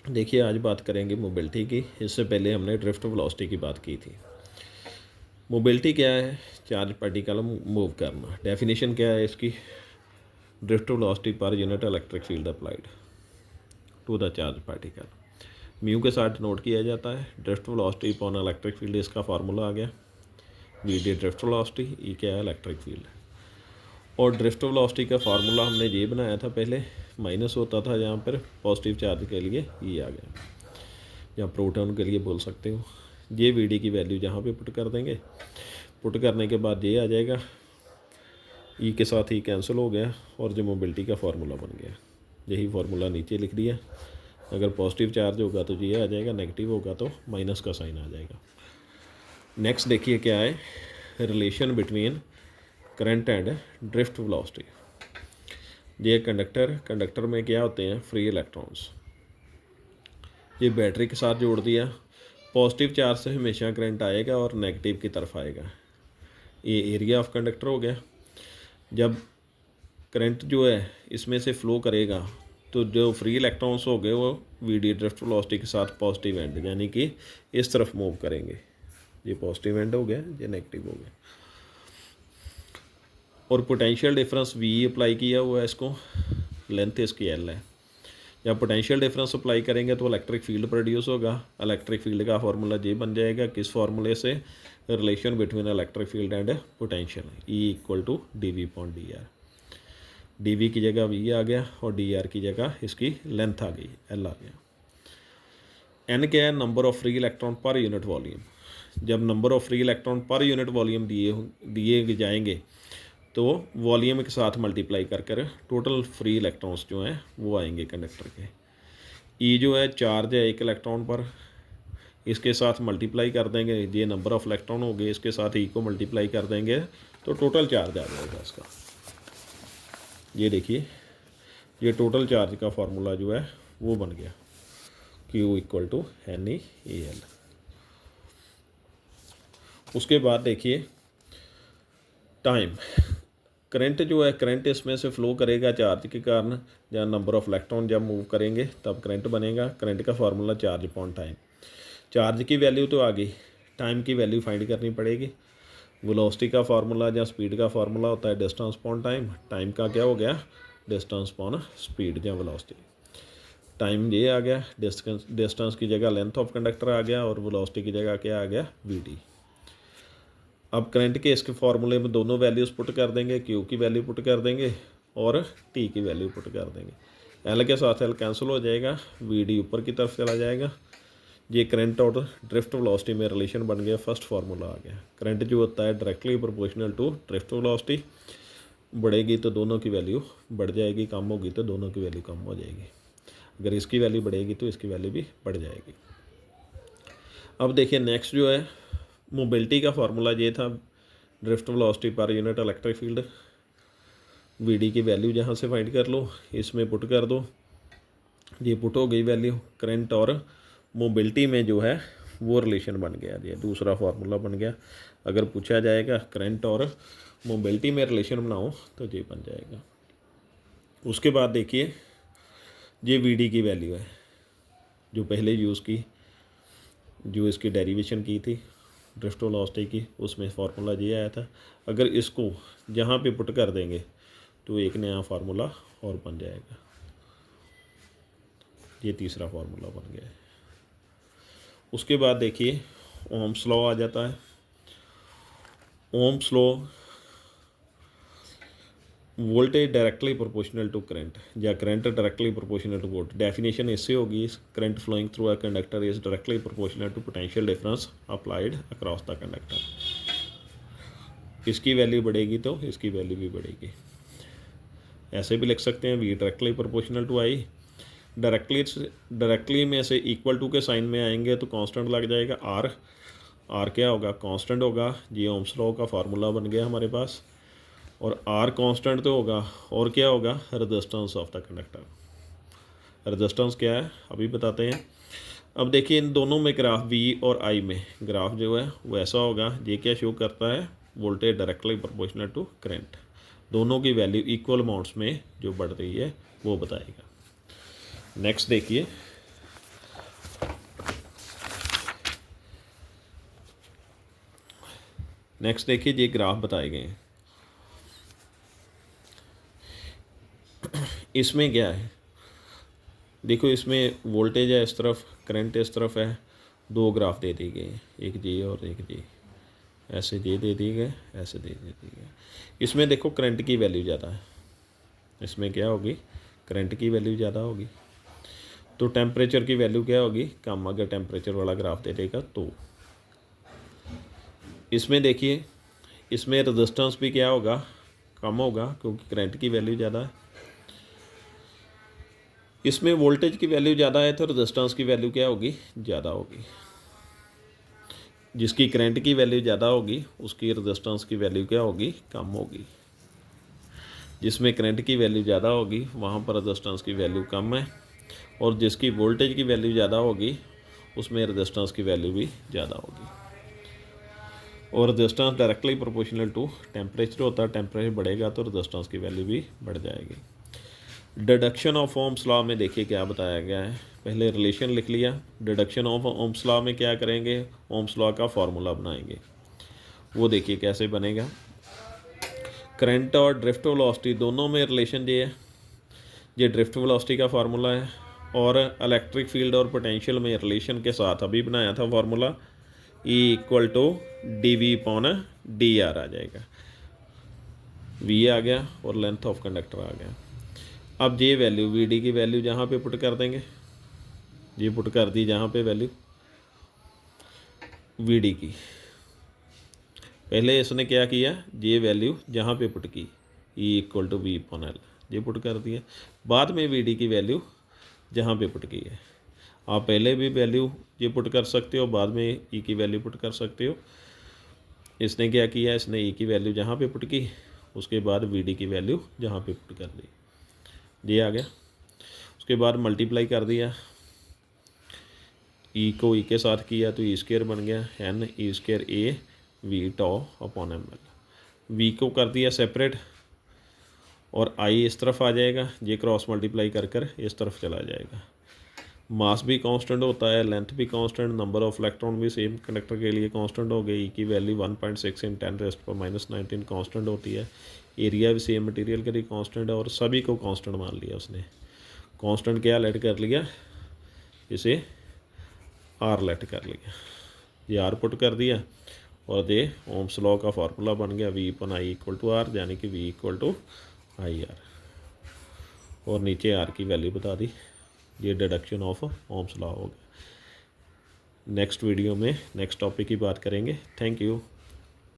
देखिए आज बात करेंगे मोबिलिटी की। इससे पहले हमने ड्रिफ्ट वेलोसिटी की बात की थी। मोबिलिटी क्या है? चार्ज पार्टिकल मूव करना। डेफिनेशन क्या है इसकी? ड्रिफ्ट वेलोसिटी पर unit electric field applied to the charge particle. Mu के साथ नोट किया जाता है। Drift velocity upon electric field, इसका फार्मूला आ गया V D drift velocity, E क्या है? Electric field. और ड्रिफ्ट वेलोसिटी का फार्मूला हमने ये बनाया था पहले, माइनस होता था यहाँ पर पॉजिटिव चार्ज के लिए, ये आ गया, या प्रोटॉन के लिए बोल सकते हो। ये वी डी की वैल्यू जहाँ पे पुट कर देंगे, पुट करने के बाद ये आ जाएगा, ई के साथ ही कैंसिल हो गया और जो मोबिलिटी का फार्मूला बन गया। यही फार्मूला नीचे लिख दिया। अगर पॉजिटिव चार्ज होगा तो ये आ जाएगा, नेगेटिव होगा तो माइनस का साइन आ जाएगा। नेक्स्ट देखिए क्या है, relation between current and drift velocity. ये कंडक्टर में क्या होते हैं? Free electrons. ये बैटरी के साथ जोड़ दिया। पॉजिटिव चार्ज से हमेशा करंट आएगा और नेगेटिव की तरफ आएगा। ये एरिया ऑफ कंडक्टर हो गया। जब करंट जो है इसमें से फ्लो करेगा तो जो फ्री इलेक्ट्रॉन्स हो गए वो वी डी ड्रिफ्ट वेलोसिटी के साथ पॉजिटिव एंड यानी कि इस तरफ मूव करेंगे। ये पॉजिटिव एंड हो गया, ये नेगेटिव हो गया। और पोटेंशियल डिफरेंस वी अप्लाई किया हुआ है इसको, लेंथ इसकी एल है। जब पोटेंशियल डिफरेंस अप्लाई करेंगे तो इलेक्ट्रिक फील्ड प्रोड्यूस होगा। इलेक्ट्रिक फील्ड का फार्मूला ये बन जाएगा, किस फार्मूले से? Relation between electric field and potential, E equal to D V point D R. D V की जगह वी आ गया और डी आर की जगह इसकी लेंथ आ गई, एल आ गया। एन क्या है? Number of free electron per unit volume. जब number of free electron per unit volume दिए जाएंगे तो वॉल्यूम के साथ मल्टीप्लाई कर कर टोटल फ्री इलेक्ट्रॉन्स जो हैं वो आएंगे कंडक्टर के। ई जो है चार्ज है एक इलेक्ट्रॉन पर, इसके साथ मल्टीप्लाई कर देंगे, ये नंबर ऑफ इलेक्ट्रॉन हो गए, इसके साथ ई को मल्टीप्लाई कर देंगे तो टोटल चार्ज आ जाएगा इसका। ये देखिए, ये टोटल चार्ज का फार्मूला जो है वो बन गया, Q equal to N E L. उसके बाद देखिए टाइम। करंट जो है, करंट इसमें से फ़्लो करेगा चार्ज के कारण, या नंबर ऑफ इलेक्ट्रॉन जब मूव करेंगे तब करंट बनेगा। करंट का formula charge upon time. Charge की वैल्यू तो आ गई, टाइम की वैल्यू फाइंड करनी पड़ेगी। वेलोसिटी का फार्मूला या स्पीड का फार्मूला होता है डिस्टेंस अपॉन टाइम। टाइम का क्या हो गया? डिस्टेंस अपॉन स्पीड या वेलोसिटी। टाइम ये आ गया, डिस्टेंस की जगह लेंथ ऑफ कंडक्टर आ गया और वेलोसिटी की जगह क्या आ गया? V D. अब करंट के इसके फार्मूले में दोनों वैल्यूज़ पुट कर देंगे, क्यू की वैल्यू पुट कर देंगे और टी की वैल्यू पुट कर देंगे। एल के साथ एल कैंसिल हो जाएगा, वी डी ऊपर की तरफ चला जाएगा। ये करंट और ड्रिफ्ट वेलोसिटी में रिलेशन बन गया, फर्स्ट फार्मूला आ गया। करंट जो होता है directly proportional to drift velocity, बढ़ेगी तो दोनों की वैल्यू बढ़ जाएगी, कम होगी तो दोनों की वैल्यू कम हो जाएगी। अगर इसकी वैल्यू बढ़ेगी तो इसकी वैल्यू भी बढ़ जाएगी। अब देखिए नेक्स्ट जो है, मोबिलिटी का फार्मूला ये था, ड्रिफ्ट वेलोसिटी पर unit electric field. V D की वैल्यू जहाँ से फाइंड कर लो, इसमें पुट कर दो, ये पुट हो गई वैल्यू। करंट और मोबिलिटी में जो है वो रिलेशन बन गया, ये दूसरा फार्मूला बन गया। अगर पूछा जाएगा करंट और मोबिलिटी में रिलेशन बनाओ तो ये बन जाएगा। उसके बाद देखिए ये वी डी की वैल्यू है जो पहले यूज़ की, जो इसकी डेरिवेशन की थी ड्रिफ्ट वेलोसिटी की, उसमें फार्मूला ये आया था। अगर इसको जहाँ पे पुट कर देंगे तो एक नया फार्मूला और बन जाएगा, ये तीसरा फार्मूला बन गया है। उसके बाद देखिए ओम्स लॉ आ जाता है। Ohm's law, voltage directly proportional to current या current directly proportional to volt. Definition इससे होगी, current flowing through a conductor is directly proportional to potential difference applied across the conductor. इसकी वैल्यू बढ़ेगी तो इसकी वैल्यू भी बढ़ेगी। ऐसे भी लिख सकते हैं, V directly proportional to I. Directly में से इक्वल टू के साइन में आएंगे तो कांस्टेंट लग जाएगा आर। आर क्या होगा? कांस्टेंट होगा। ये ओम्स लॉ का फार्मूला बन गया हमारे पास। और आर कांस्टेंट तो होगा, और क्या होगा? Resistance of the conductor. Resistance क्या है अभी बताते हैं। अब देखिए इन दोनों में ग्राफ वी और आई में ग्राफ जो है वो ऐसा होगा, ये क्या शो करता है? Voltage directly proportional to current. दोनों की वैल्यू इक्वल अमाउंट्स में जो बढ़ रही है वो बताएगा। नेक्स्ट देखिए, नेक्स्ट देखिए ये ग्राफ बताए गए हैं। इसमें क्या है, देखो इसमें वोल्टेज है इस तरफ, करंट इस तरफ है, दो ग्राफ दे दिए गए हैं, एक जे और एक जे, ऐसे जे दे दिए गए, ऐसे दे दिए गए। इसमें देखो करंट की वैल्यू ज़्यादा है, इसमें क्या होगी, करंट की वैल्यू ज़्यादा होगी, तो टेम्परेचर की वैल्यू क्या होगी, कम, अगर टेम्परेचर वाला ग्राफ दे देगा तो। इसमें देखिए इसमें रेजिस्टेंस भी क्या होगा, कम होगा, क्योंकि करंट की वैल्यू ज़्यादा है। इसमें वोल्टेज की वैल्यू ज़्यादा है तो रेजिस्टेंस की वैल्यू क्या होगी, ज़्यादा होगी। जिसकी करंट की वैल्यू ज़्यादा होगी उसकी रेजिस्टेंस की वैल्यू क्या होगी, कम होगी। जिसमें करंट की वैल्यू ज़्यादा होगी वहाँ पर रेजिस्टेंस की वैल्यू कम है, और जिसकी वोल्टेज की वैल्यू ज़्यादा होगी उसमें रेजिस्टेंस की वैल्यू भी ज़्यादा होगी। और resistance directly proportional to temperature होता है, टेम्परेचर बढ़ेगा तो रेजिस्टेंस की वैल्यू भी बढ़ जाएगी। डिडक्शन ऑफ ओम्स लॉ में देखिए क्या बताया गया है, पहले रिलेशन लिख लिया। डिडक्शन ऑफ ओम्स लॉ में क्या करेंगे, ओम्स लॉ का फार्मूला बनाएंगे, वो देखिए कैसे बनेगा। करंट और ड्रिफ्ट वेलोसिटी दोनों में रिलेशन ये है, ये ड्रिफ्ट वेलोसिटी का फार्मूला है, और इलेक्ट्रिक फील्ड और पोटेंशियल में रिलेशन के साथ अभी बनाया था formula, E equal to D v upon d r आ जाएगा, V आ गया और लेंथ ऑफ कंडक्टर आ गया। अब ये वैल्यू वी डी की वैल्यू जहाँ पे पुट कर देंगे, ये पुट कर दी जहाँ पे वैल्यू वी डी की, पहले इसने क्या किया, ये वैल्यू जहाँ पे पुट की E equal to V upon L, ये पुट कर दिया। बाद में वी डी की वैल्यू जहाँ पे पुट की है, आप पहले भी वैल्यू ये पुट कर सकते हो, बाद में E की वैल्यू पुट कर सकते हो। इसने क्या किया, इसने E की वैल्यू जहाँ पे पुट की, उसके बाद वी डी की वैल्यू जहाँ पे पुट कर दी, ये आ गया। उसके बाद मल्टीप्लाई कर दिया, E को E के साथ किया तो E स्क्वायर बन गया, N E square A V tau upon M L. V को कर दिया सेपरेट, और आई इस तरफ आ जाएगा, ये क्रॉस मल्टीप्लाई कर कर इस तरफ चला जाएगा। मास भी कांस्टेंट होता है, लेंथ भी कांस्टेंट, नंबर ऑफ इलेक्ट्रॉन भी सेम कंडक्टर के लिए कांस्टेंट हो गई। की वैल्यू 1.6 × 10⁻⁻19 कांस्टेंट होती है। एरिया भी सेम मटेरियल के लिए कांस्टेंट है, और सभी को कांस्टेंट मान लिया उसने। कांस्टेंट क्या लेट कर लिया, इसे आर लेट कर लिया, ये आर पुट कर दिया, और ये ओम्स लॉ का फार्मूला बन गया V upon I equal to R, यानी कि V equal to I R, और नीचे आर की वैल्यू बता दी। ये डिडक्शन ऑफ ओम्स लॉ हो गया। नेक्स्ट वीडियो में नेक्स्ट टॉपिक की बात करेंगे। Thank you.